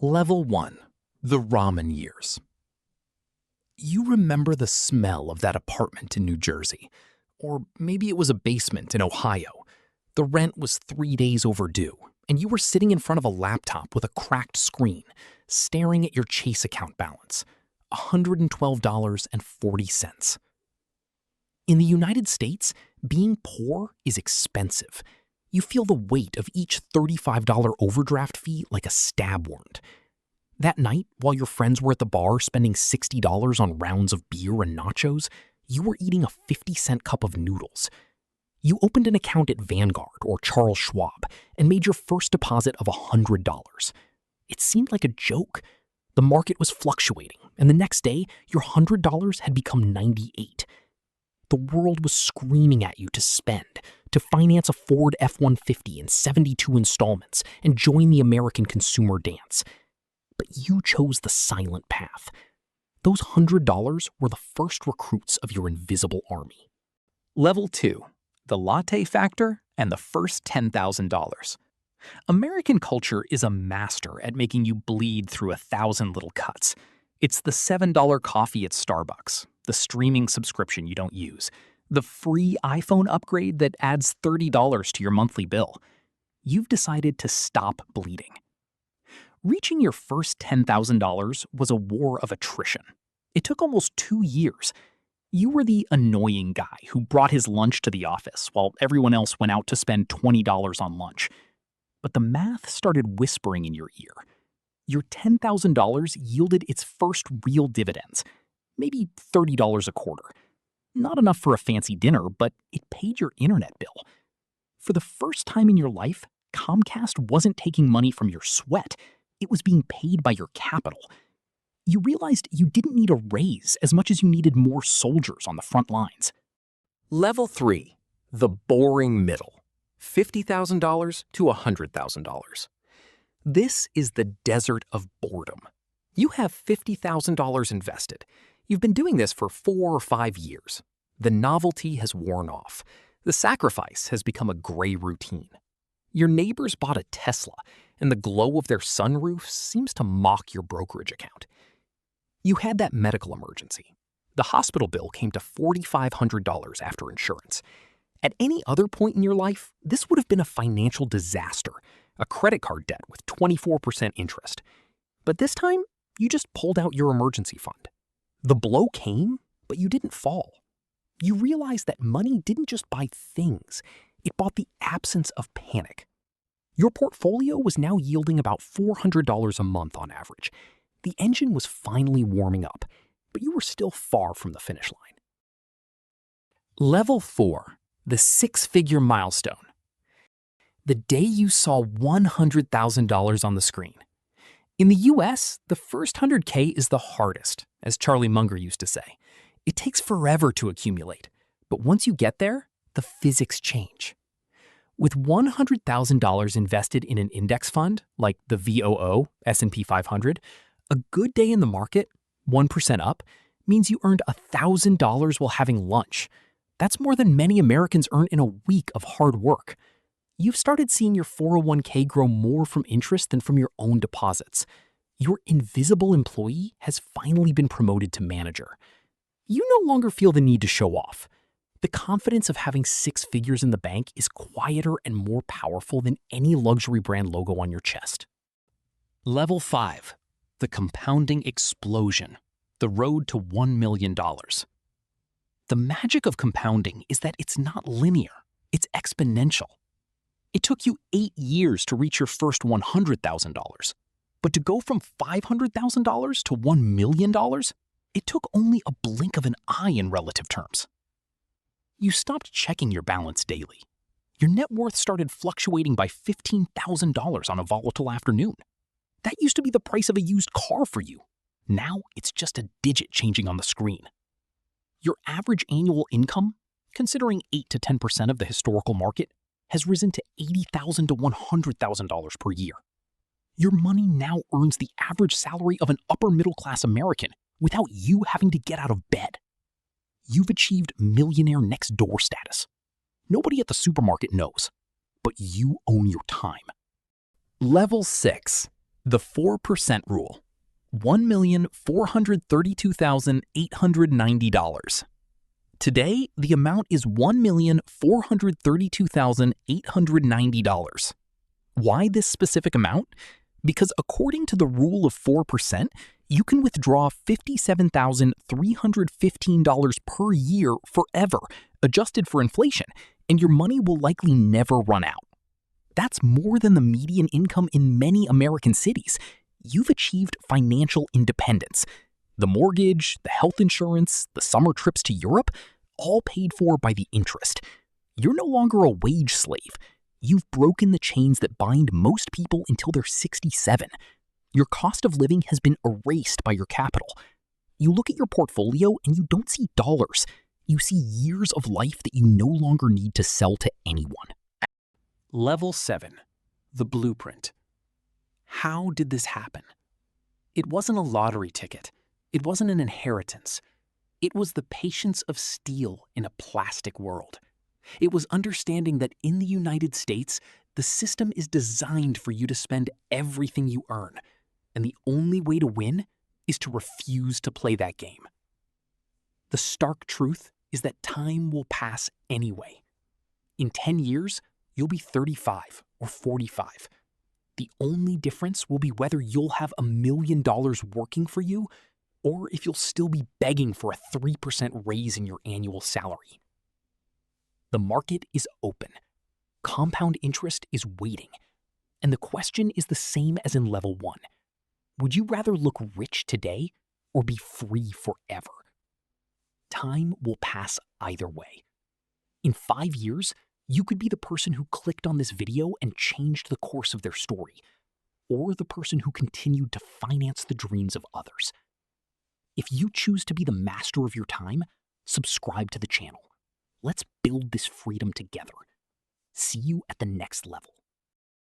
Level 1. The Ramen Years. You remember the smell of that apartment in New Jersey. Or maybe it was a basement in Ohio. The rent was 3 days overdue, and you were sitting in front of a laptop with a cracked screen, staring at your Chase account balance, $112.40. In the United States, being poor is expensive. You feel the weight of each $35 overdraft fee like a stab wound. That night, while your friends were at the bar spending $60 on rounds of beer and nachos, you were eating a 50-cent cup of noodles. You opened an account at Vanguard or Charles Schwab and made your first deposit of $100. It seemed like a joke. The market was fluctuating, and the next day, your $100 had become $98. The world was screaming at you to spend, to finance a Ford F-150 in 72 installments and join the American consumer dance. But you chose the silent path. Those $100 were the first recruits of your invisible army. Level 2. The latte factor and the first $10,000. American culture is a master at making you bleed through 1,000 little cuts. It's the $7 coffee at Starbucks, the streaming subscription you don't use, the free iPhone upgrade that adds $30 to your monthly bill. You've decided to stop bleeding. Reaching your first $10,000 was a war of attrition. It took almost 2 years. You were the annoying guy who brought his lunch to the office while everyone else went out to spend $20 on lunch. But the math started whispering in your ear. Your $10,000 yielded its first real dividends, maybe $30 a quarter. Not enough for a fancy dinner, but it paid your internet bill. For the first time in your life, Comcast wasn't taking money from your sweat. It was being paid by your capital. You realized you didn't need a raise as much as you needed more soldiers on the front lines. Level 3. The boring middle. $50,000 to $100,000. This is the desert of boredom. You have $50,000 invested. You've been doing this for 4 or 5 years. The novelty has worn off. The sacrifice has become a gray routine. Your neighbors bought a Tesla, and the glow of their sunroof seems to mock your brokerage account. You had that medical emergency. The hospital bill came to $4,500 after insurance. At any other point in your life, this would have been a financial disaster, a credit card debt with 24% interest. But this time, you just pulled out your emergency fund. The blow came, but you didn't fall. You realized that money didn't just buy things, it bought the absence of panic. Your portfolio was now yielding about $400 a month on average. The engine was finally warming up, but you were still far from the finish line. Level 4. The 6-figure milestone. The day you saw $100,000 on the screen. In the US, the first 100K is the hardest, as Charlie Munger used to say. It takes forever to accumulate, but once you get there, the physics change. With $100,000 invested in an index fund, like the VOO, S&P 500, a good day in the market, 1% up, means you earned $1,000 while having lunch. That's more than many Americans earn in a week of hard work. You've started seeing your 401k grow more from interest than from your own deposits. Your invisible employee has finally been promoted to manager. You no longer feel the need to show off. The confidence of having 6 figures in the bank is quieter and more powerful than any luxury brand logo on your chest. Level 5. The compounding explosion. The road to $1 million. The magic of compounding is that it's not linear, it's exponential. It took you 8 years to reach your first $100,000. But to go from $500,000 to $1 million, it took only a blink of an eye in relative terms. You stopped checking your balance daily. Your net worth started fluctuating by $15,000 on a volatile afternoon. That used to be the price of a used car for you. Now it's just a digit changing on the screen. Your average annual income, considering 8 to 10% of the historical market, has risen to $80,000 to $100,000 per year. Your money now earns the average salary of an upper-middle-class American without you having to get out of bed. You've achieved millionaire next-door status. Nobody at the supermarket knows, but you own your time. Level 6. The 4% rule. $1,432,890. Today, the amount is $1,432,890. Why this specific amount? Because according to the rule of 4%, you can withdraw $57,315 per year forever, adjusted for inflation, and your money will likely never run out. That's more than the median income in many American cities. You've achieved financial independence. The mortgage, the health insurance, the summer trips to Europe, all paid for by the interest. You're no longer a wage slave. You've broken the chains that bind most people until they're 67. Your cost of living has been erased by your capital. You look at your portfolio and you don't see dollars. You see years of life that you no longer need to sell to anyone. Level 7. The blueprint. How did this happen? It wasn't a lottery ticket. It wasn't an inheritance. It was the patience of steel in a plastic world. It was understanding that in the United States, the system is designed for you to spend everything you earn, and the only way to win is to refuse to play that game. The stark truth is that time will pass anyway. In 10 years, you'll be 35 or 45. The only difference will be whether you'll have $1 million working for you or if you'll still be begging for a 3% raise in your annual salary. The market is open. Compound interest is waiting. And the question is the same as in level 1. Would you rather look rich today or be free forever? Time will pass either way. In 5 years, you could be the person who clicked on this video and changed the course of their story, or the person who continued to finance the dreams of others. If you choose to be the master of your time, subscribe to the channel. Let's build this freedom together. See you at the next level.